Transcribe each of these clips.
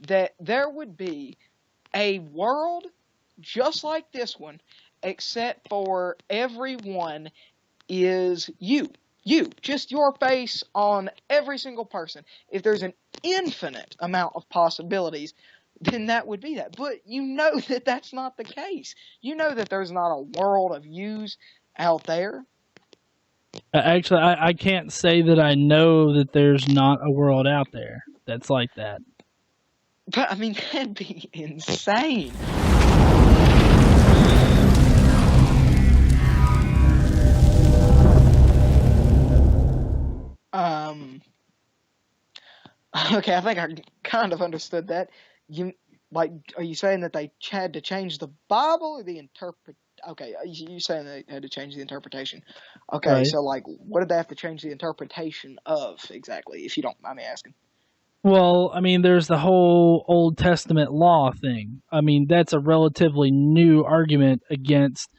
that there would be a world just like this one, except for everyone is you. You, just your face on every single person. If there's an infinite amount of possibilities, then that would be that. But you know that that's not the case. You know that there's not a world of yous out there. Actually, I can't say that I know that there's not a world out there that's like that. But, I mean, that'd be insane. Okay, I think I kind of understood that. Are you saying that they had to change the Bible or the Okay, you saying they had to change the interpretation. Okay, Right. so, what did they have to change the interpretation of, exactly, if you don't mind me asking? Well, I mean, there's the whole Old Testament law thing. I mean, that's a relatively new argument against,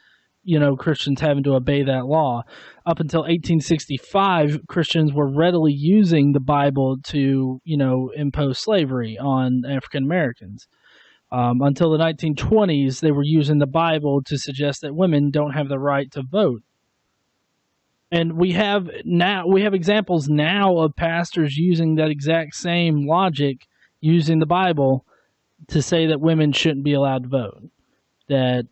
Christians having to obey that law. Up until 1865, Christians were readily using the Bible to, impose slavery on African Americans. Until the 1920s, they were using the Bible to suggest that women don't have the right to vote. And we have examples now of pastors using that exact same logic, using the Bible to say that women shouldn't be allowed to vote. That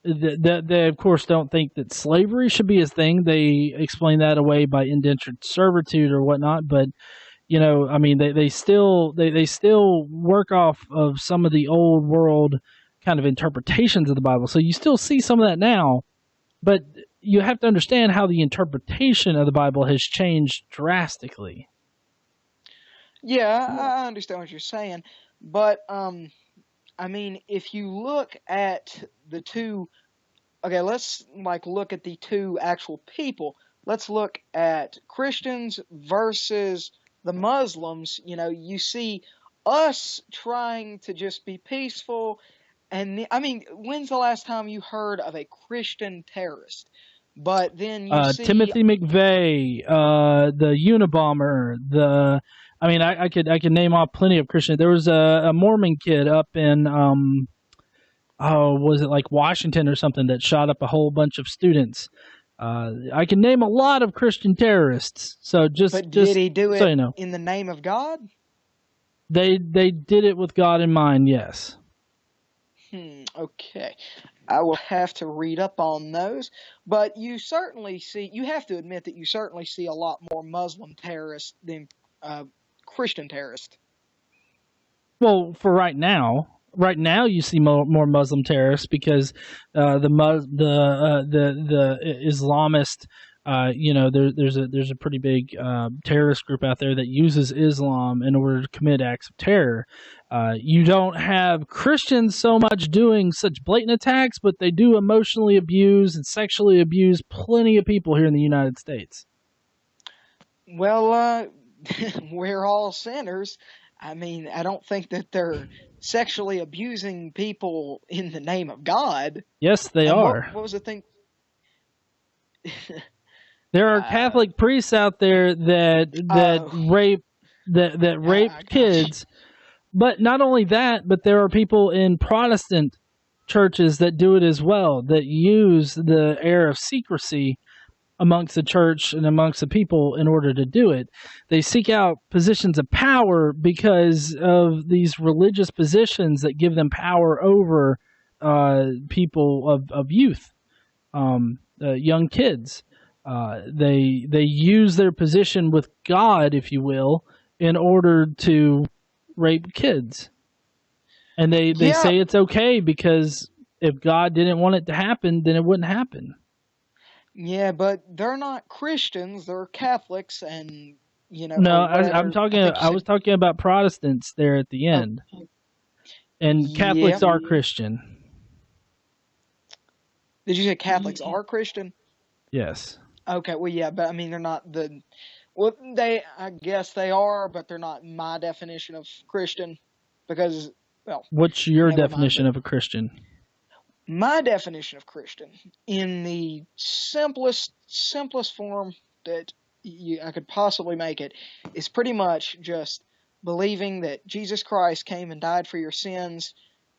they of course don't think that slavery should be a thing. They explain that away by indentured servitude or whatnot. But I mean, they still work off of some of the old world kind of interpretations of the Bible. So you still see some of that now. But you have to understand how the interpretation of the Bible has changed drastically. Yeah, I understand what you're saying. But, I mean, if you look at the two... Okay, let's, look at the two actual people. Let's look at Christians versus the Muslims. You see us trying to just be peaceful. And, I mean, when's the last time you heard of a Christian terrorist? But then you see... Timothy McVeigh, the Unabomber, I could name off plenty of Christians. There was a Mormon kid up in, was it Washington or something, that shot up a whole bunch of students. I can name a lot of Christian terrorists. But did he do it so in the name of God? They did it with God in mind, yes. Okay. I will have to read up on those. But you have to admit that you certainly see a lot more Muslim terrorists than Christian terrorists. Well, for right now you see more Muslim terrorists because the Islamist, there's a pretty big terrorist group out there that uses Islam in order to commit acts of terror. You don't have Christians so much doing such blatant attacks, but they do emotionally abuse and sexually abuse plenty of people here in the United States. Well, we're all sinners. I mean, I don't think that they're sexually abusing people in the name of God. Yes, they are. What was the thing? There are Catholic priests out there that rape kids. But not only that, but there are people in Protestant churches that do it as well, that use the air of secrecy amongst the church and amongst the people in order to do it. They seek out positions of power because of these religious positions that give them power over people of youth, young kids. They use their position with God, if you will, in order to rape kids. And they say it's okay because if God didn't want it to happen, then it wouldn't happen. Yeah, but they're not Christians, they're Catholics, and No, I was talking about Protestants there at the end. And Catholics are Christian. Did you say Catholics are Christian? Yes. Okay, well, yeah, but I mean, they're not I guess they are, but they're not my definition of Christian, because, well... What's your definition of a Christian? My definition of Christian, in the simplest form that I could possibly make it, is pretty much just believing that Jesus Christ came and died for your sins,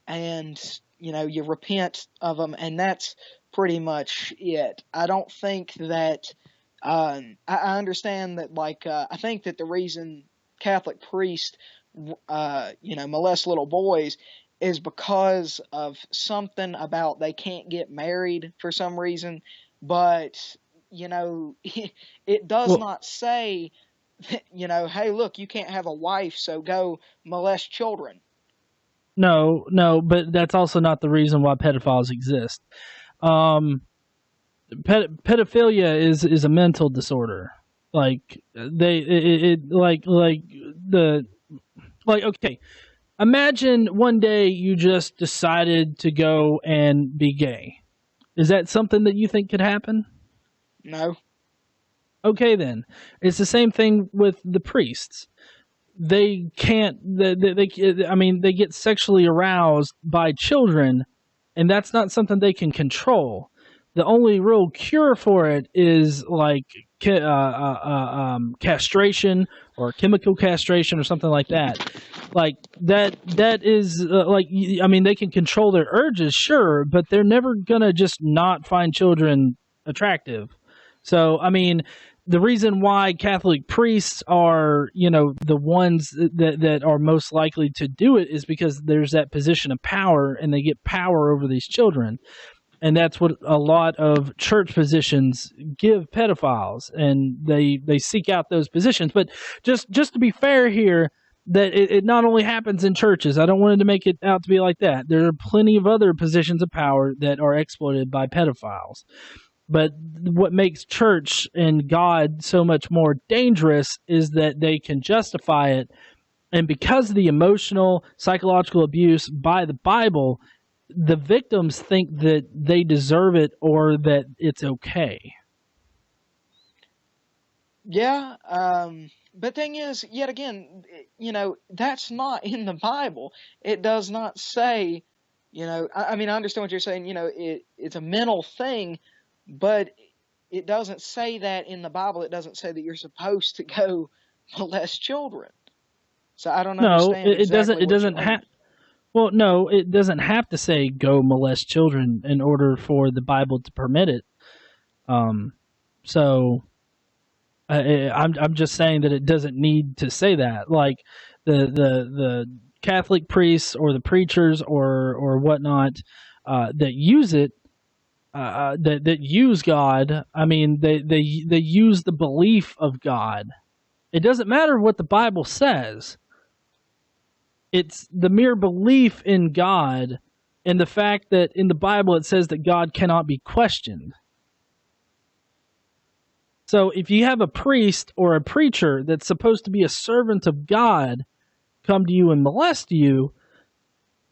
and you repent of them, and that's pretty much it. I don't think that I understand that, I think that the reason Catholic priests molest little boys is because of something about they can't get married for some reason, but it does not say hey, look, you can't have a wife, so go molest children. No, but that's also not the reason why pedophiles exist. Pedophilia is a mental disorder. Okay, imagine one day you just decided to go and be gay. Is that something that you think could happen? No. Okay, then. It's the same thing with the priests. They can't, they get sexually aroused by children, and that's not something they can control. The only real cure for it is castration or chemical castration or something like that. That is they can control their urges, sure, but they're never gonna just not find children attractive. So, the reason why Catholic priests are, the ones that are most likely to do it is because there's that position of power, and they get power over these children. And that's what a lot of church positions give pedophiles, and they seek out those positions. But just to be fair here, that it not only happens in churches. I don't want it to make it out to be like that. There are plenty of other positions of power that are exploited by pedophiles. But what makes church and God so much more dangerous is that they can justify it. And because of the emotional, psychological abuse by the Bible, the victims think that they deserve it or that it's okay. Yeah. But thing is, yet again, that's not in the Bible. It does not say, I understand what you're saying. It's a mental thing. But it doesn't say that in the Bible. It doesn't say that you're supposed to go molest children. So I don't understand. No, it doesn't. It doesn't have. Well, no, it doesn't have to say go molest children in order for the Bible to permit it. I'm just saying that it doesn't need to say that. Like the Catholic priests or the preachers or whatnot that use it. That use God, they use the belief of God. It doesn't matter what the Bible says. It's the mere belief in God and the fact that in the Bible it says that God cannot be questioned. So if you have a priest or a preacher that's supposed to be a servant of God come to you and molest you,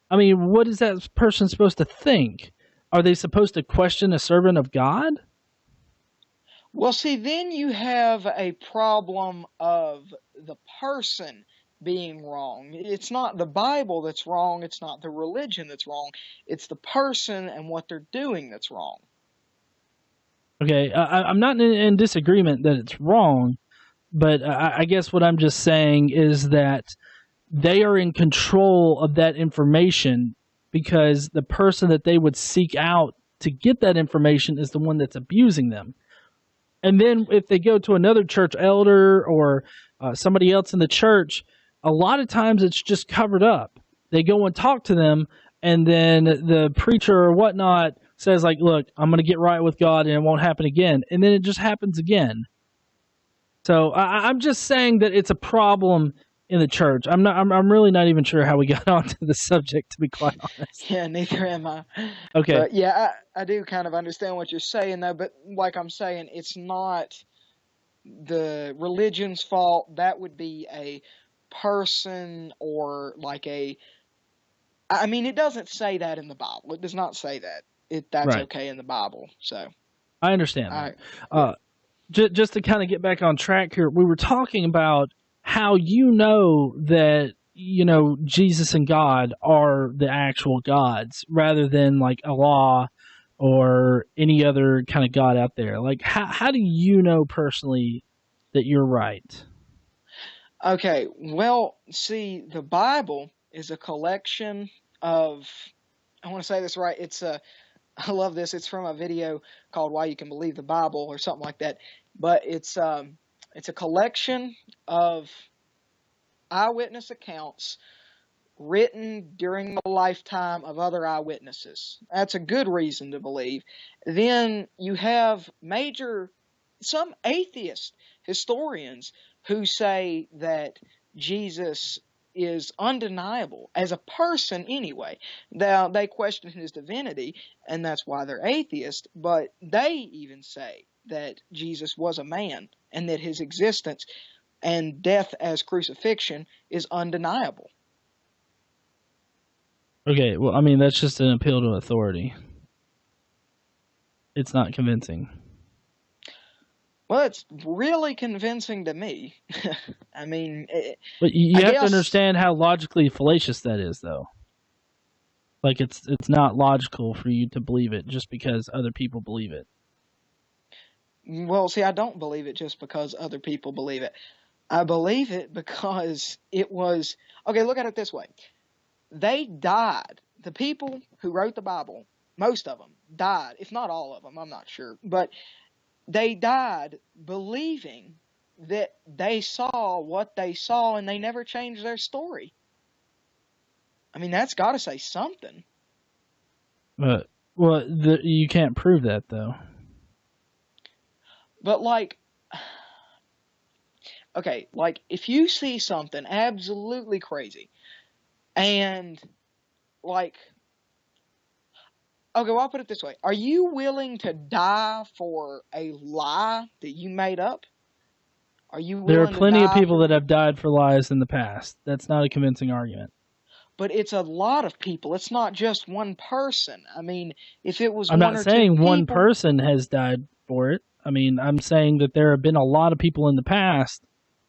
what is that person supposed to think? Are they supposed to question a servant of God? Well, see, then you have a problem of the person being wrong. It's not the Bible that's wrong. It's not the religion that's wrong. It's the person and what they're doing that's wrong. Okay, I'm not in disagreement that it's wrong, but I guess what I'm just saying is that they are in control of that information, because the person that they would seek out to get that information is the one that's abusing them. And then if they go to another church elder or somebody else in the church, a lot of times it's just covered up. They go and talk to them, and then the preacher or whatnot says, look, I'm going to get right with God and it won't happen again. And then it just happens again. So I'm just saying that it's a problem in the church. I'm really not even sure how we got onto the subject, to be quite honest. Yeah, neither am I. Okay. But yeah, I do kind of understand what you're saying, though. But like I'm saying, it's not the religion's fault. That would be a person or it doesn't say that in the Bible. It does not say that. That's right. Okay in the Bible. So I understand that. Just to kind of get back on track here, we were talking about how that Jesus and God are the actual gods rather than like Allah or any other kind of God out there. Like how do you know personally that you're right? Okay, well, see, the Bible is a collection of, I want to say this right, I love this, it's from a video called Why You Can Believe the Bible or something like that, but it's a collection of eyewitness accounts written during the lifetime of other eyewitnesses. That's a good reason to believe. Then you have some atheist historians who say that Jesus is undeniable as a person anyway. Now, they question his divinity, and that's why they're atheist, but they even say that Jesus was a man and that his existence and death as crucifixion is undeniable. Okay, well, I mean, that's just an appeal to authority. It's not convincing. Well, it's really convincing to me. I mean, but you have to understand how logically fallacious that is, though. Like, it's not logical for you to believe it just because other people believe it. Well, see, I don't believe it just because other people believe it. I believe it because it was... Okay, look at it this way. They died. The people who wrote the Bible, most of them died, if not all of them, I'm not sure, but they died believing that they saw what they saw and they never changed their story. I mean, that's got to say something. Well, you can't prove that, though. But, like, okay, like, if you see something absolutely crazy and, like, okay, well, I'll put it this way. Are you willing to die for a lie that you made up? Are you willing There are plenty of people that have died for lies in the past. That's not a convincing argument. But it's a lot of people. It's not just one person. I mean, if it was I'm not saying one person has died for it. I mean, I'm saying that there have been a lot of people in the past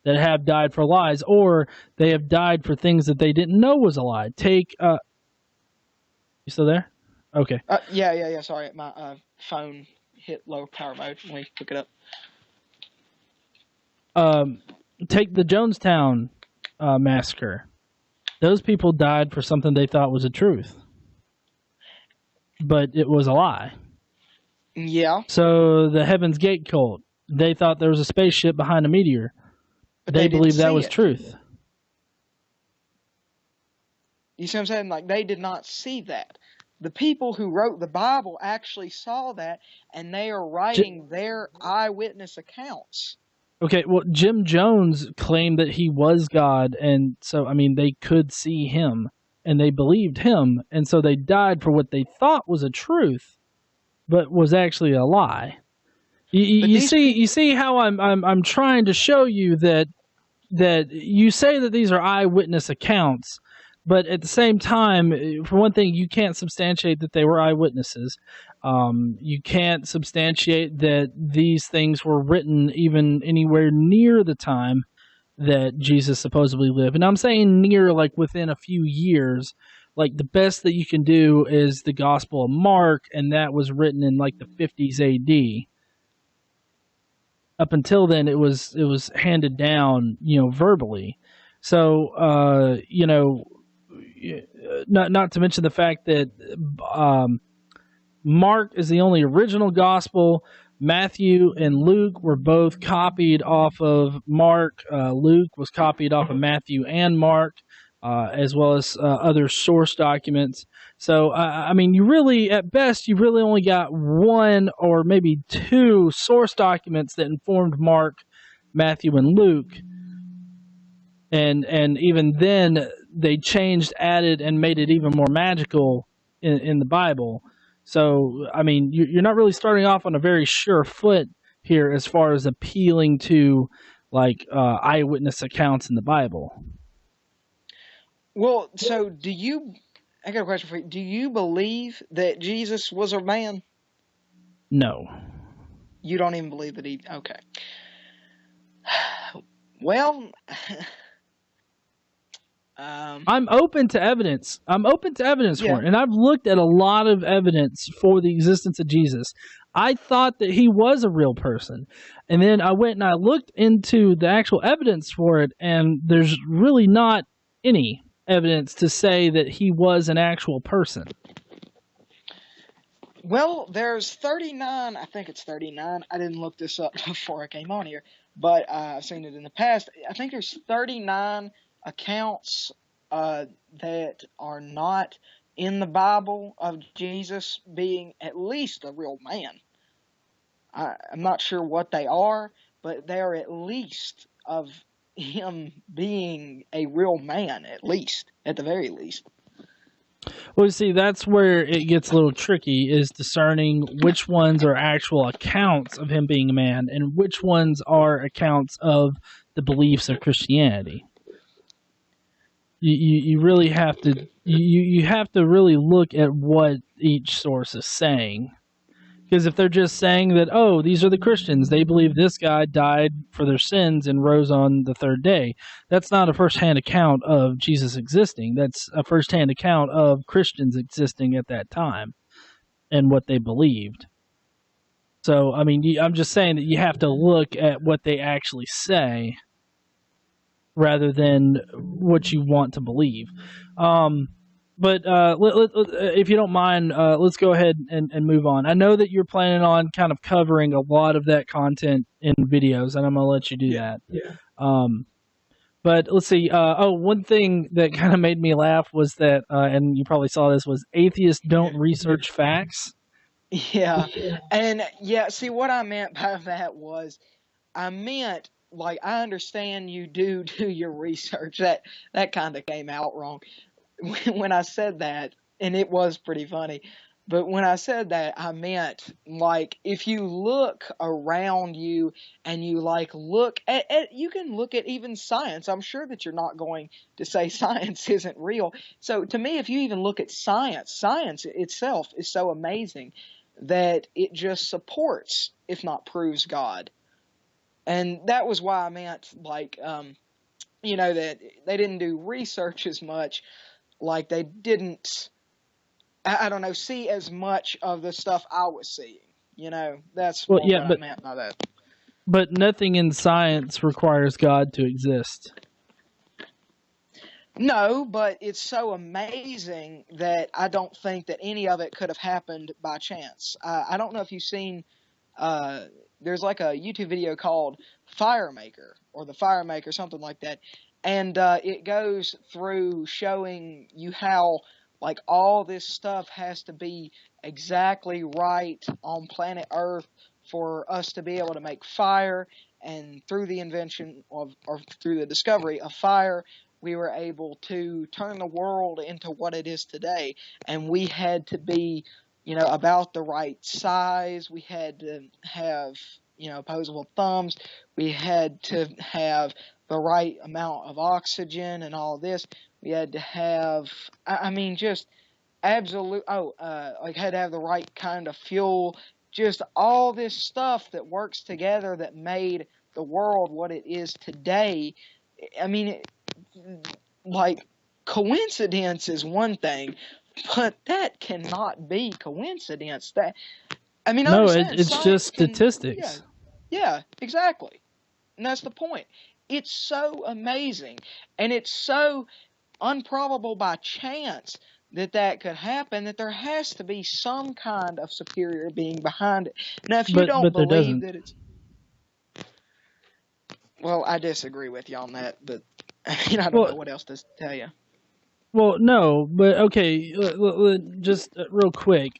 that have died for lies, or they have died for things that they didn't know was a lie. Take, you still there? Okay. Yeah. Sorry, my phone hit low power mode. Let me pick it up. Take the Jonestown massacre. Those people died for something they thought was a truth, but it was a lie. Yeah. So the Heaven's Gate cult, they thought there was a spaceship behind a meteor. But they believed that was truth. You see what I'm saying? Like, they did not see that. The people who wrote the Bible actually saw that, and they are writing their eyewitness accounts. Okay, well, Jim Jones claimed that he was God, and so, I mean, they could see him, and they believed him, and so they died for what they thought was a truth, but was actually a lie. You see how I'm trying to show you that you say that these are eyewitness accounts, but at the same time, for one thing, you can't substantiate that they were eyewitnesses. You can't substantiate that these things were written even anywhere near the time that Jesus supposedly lived. And I'm saying near, like within a few years. Like, the best that you can do is the Gospel of Mark, and that was written in like the 50s AD. Up until then, it was handed down, verbally. So, not to mention the fact that Mark is the only original gospel. Matthew and Luke were both copied off of Mark. Luke was copied off of Matthew and Mark, as well as other source documents. So, I mean, at best, you really only got one or maybe two source documents that informed Mark, Matthew, and Luke. And even then, they changed, added, and made it even more magical in the Bible. So, I mean, you're not really starting off on a very sure foot here as far as appealing to, like, eyewitness accounts in the Bible. Well, so I got a question for you. Do you believe that Jesus was a man? No. You don't even believe that okay. Well, I'm open to evidence. I'm open to evidence Yeah. for it. And I've looked at a lot of evidence for the existence of Jesus. I thought that he was a real person. And then I went and I looked into the actual evidence for it, and there's really not any evidence to say that he was an actual person. Well, there's 39, I think it's 39. I didn't look this up before I came on here, but I've seen it in the past. I think there's 39 accounts that are not in the Bible of Jesus being at least a real man. I'm not sure what they are, but they are at least of him being a real man, at the very least. Well, see, that's where it gets a little tricky, is discerning which ones are actual accounts of him being a man and which ones are accounts of the beliefs of Christianity. You really have to you have to really look at what each source is saying. Because if they're just saying that, oh, these are the Christians, they believe this guy died for their sins and rose on the third day, that's not a first-hand account of Jesus existing. That's a first-hand account of Christians existing at that time and what they believed. So, I mean, I'm just saying that you have to look at what they actually say rather than what you want to believe. But if you don't mind, let's go ahead and move on. I know that you're planning on kind of covering a lot of that content in videos, and I'm going to let you do that. Yeah. But let's see. One thing that kind of made me laugh was that, and you probably saw this, was atheists don't research facts. Yeah. And yeah, see, what I meant by that was, I meant, like, I understand you do your research. That kind of came out wrong when I said that, and it was pretty funny. But when I said that, I meant, like, if you look around you and you, like, look at you can look at even science. I'm sure that you're not going to say science isn't real. So to me, if you even look at science itself is so amazing that it just supports, if not proves, God. And that was why I meant, like, that they didn't do research as much. Like, they didn't, I don't know, see as much of the stuff I was seeing. That's what I meant by that. But nothing in science requires God to exist. No, but it's so amazing that I don't think that any of it could have happened by chance. I don't know if you've seen, there's like a YouTube video called Firemaker, or The Firemaker, something like that. And it goes through showing you how, like, all this stuff has to be exactly right on planet Earth for us to be able to make fire. And through the invention or through the discovery of fire, we were able to turn the world into what it is today. And we had to be, about the right size. We had to have, opposable thumbs. We had to have the right amount of oxygen and all this. We had to have, just absolute, had to have the right kind of fuel. Just all this stuff that works together that made the world what it is today. Coincidence is one thing, but that cannot be coincidence. It's just statistics. Yeah, exactly. And that's the point. It's so amazing, and it's so improbable by chance that could happen, that there has to be some kind of superior being behind it. Now, if you don't believe that it's... Well, I disagree with you on that, but I don't know what else to tell you. Well, no, but okay, just real quick,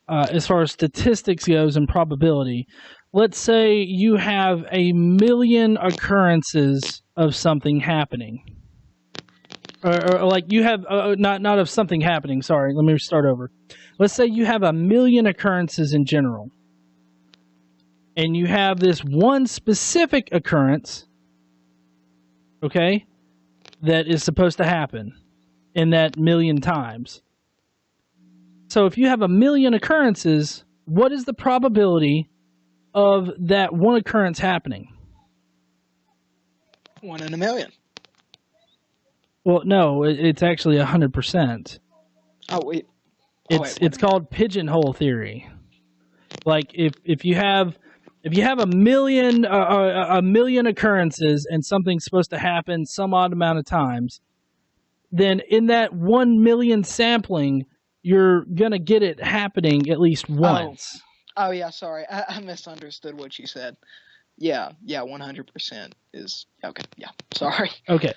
as far as statistics goes and probability, let's say you have 1 million occurrences of something happening. Or like you have, not of something happening, sorry, let me start over. Let's say you have 1 million occurrences in general. And you have this one specific occurrence, okay, that is supposed to happen in that 1 million times. So if you have 1 million occurrences, what is the probability of that one occurrence happening? 1 in 1 million. Well, no, it's actually 100%. Oh wait. It's called pigeonhole theory. Like if you have a million occurrences and something's supposed to happen some odd amount of times, then in that 1 million sampling, you're gonna get it happening at least once. Oh yeah, sorry, I misunderstood what you said. Yeah, 100% is okay. Yeah, sorry. Okay.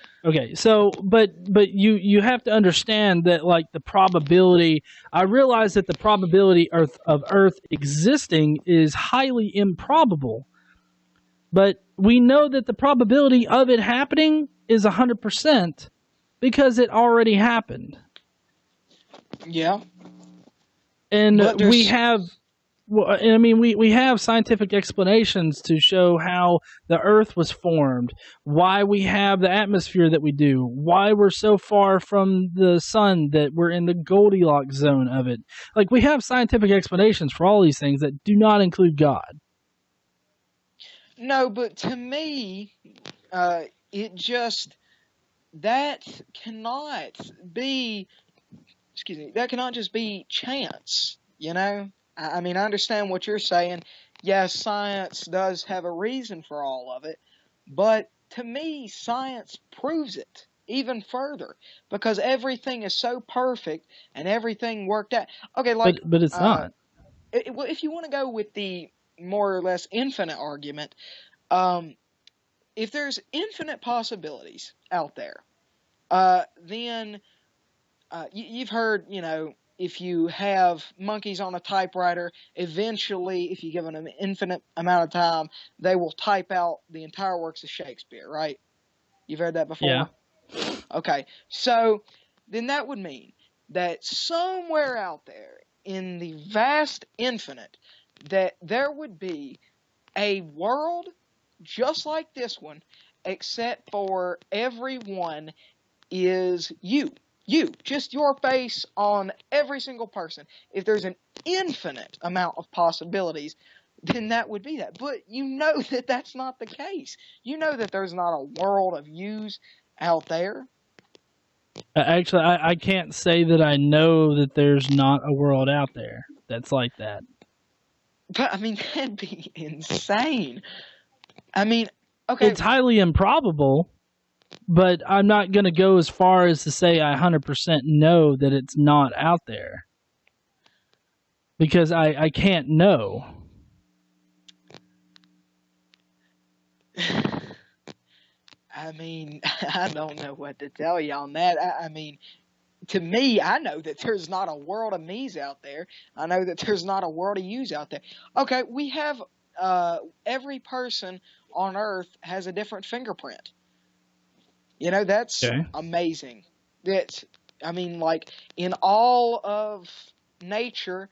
So, but you have to understand that, like, the probability. I realize that the probability of Earth existing is highly improbable, but we know that the probability of it happening is 100% because it already happened. Yeah. And we have. Well, I mean, we have scientific explanations to show how the Earth was formed, why we have the atmosphere that we do, why we're so far from the sun that we're in the Goldilocks zone of it. Like, we have scientific explanations for all these things that do not include God. No, but to me, it just, that cannot be, that cannot just be chance, you know? I mean, I understand what you're saying. Yes, science does have a reason for all of it, but to me, science proves it even further because everything is so perfect and everything worked out. Okay, like, but it's not. Well, if you want to go with the more or less infinite argument, if there's infinite possibilities out there, then you've heard, you know, if you have monkeys on a typewriter, eventually, if you give them an infinite amount of time, they will type out the entire works of Shakespeare, right? You've heard that before? Yeah. Okay, so then that would mean that somewhere out there in the vast infinite, that there would be a world just like this one, except for everyone is you. Just your face on every single person. If there's an infinite amount of possibilities, then that would be that. But you know that that's not the case. You know that there's not a world of yous out there. Actually, I can't say that I know that there's not a world out there that's like that. But, I mean, that'd be insane. I mean, okay. It's highly improbable, but I'm not going to go as far as to say I 100% know that it's not out there. Because I can't know. I mean, I don't know what to tell you on that. I mean, to me, I know that there's not a world of me's out there. I know that there's not a world of you's out there. Okay, we have, every person on Earth has a different fingerprint. You know, that's amazing. That's, I mean, like, in all of nature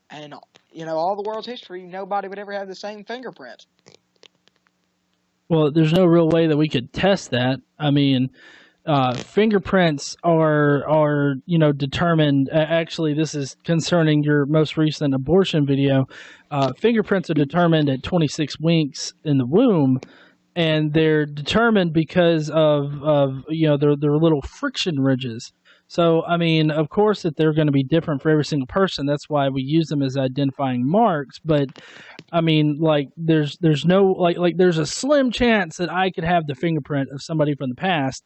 and, you know, all the world's history, nobody would ever have the same fingerprint. Well, there's no real way that we could test that. I mean, fingerprints are you know, determined. Actually, this is concerning your most recent abortion video. Fingerprints are determined at 26 weeks in the womb, and they're determined because of you know, their little friction ridges. So, I mean, of course that they're going to be different for every single person. That's why we use them as identifying marks. But I mean, like, there's no, like there's a slim chance that I could have the fingerprint of somebody from the past,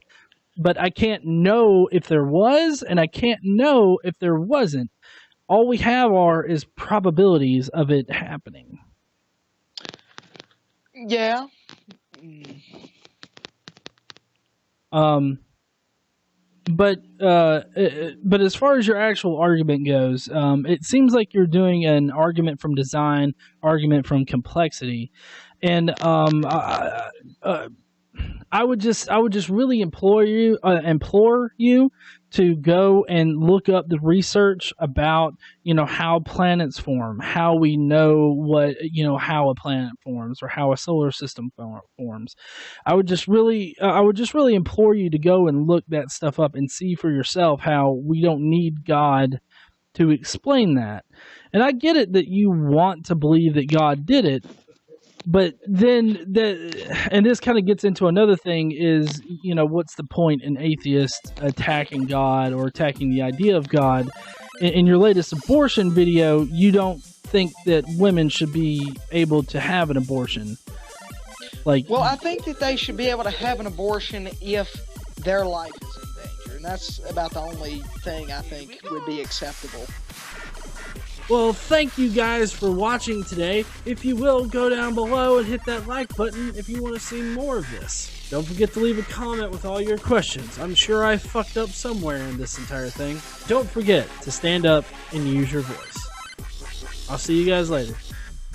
but I can't know if there was, and I can't know if there wasn't. All we have is probabilities of it happening. Yeah. But as far as your actual argument goes, it seems like you're doing an argument from design, argument from complexity, and I would just really implore you to go and look up the research about, you know, how planets form, how we know what, you know, how a planet forms or how a solar system forms. I would just really implore you to go and look that stuff up and see for yourself how we don't need God to explain that. And I get it that you want to believe that God did it, But then and this kind of gets into another thing is, what's the point in atheists attacking God or attacking the idea of God? In your latest abortion video, you don't think that women should be able to have an abortion. Well, I think that they should be able to have an abortion if their life is in danger, and that's about the only thing I think would be acceptable. Well, thank you guys for watching today. If you will, go down below and hit that like button if you want to see more of this. Don't forget to leave a comment with all your questions. I'm sure I fucked up somewhere in this entire thing. Don't forget to stand up and use your voice. I'll see you guys later.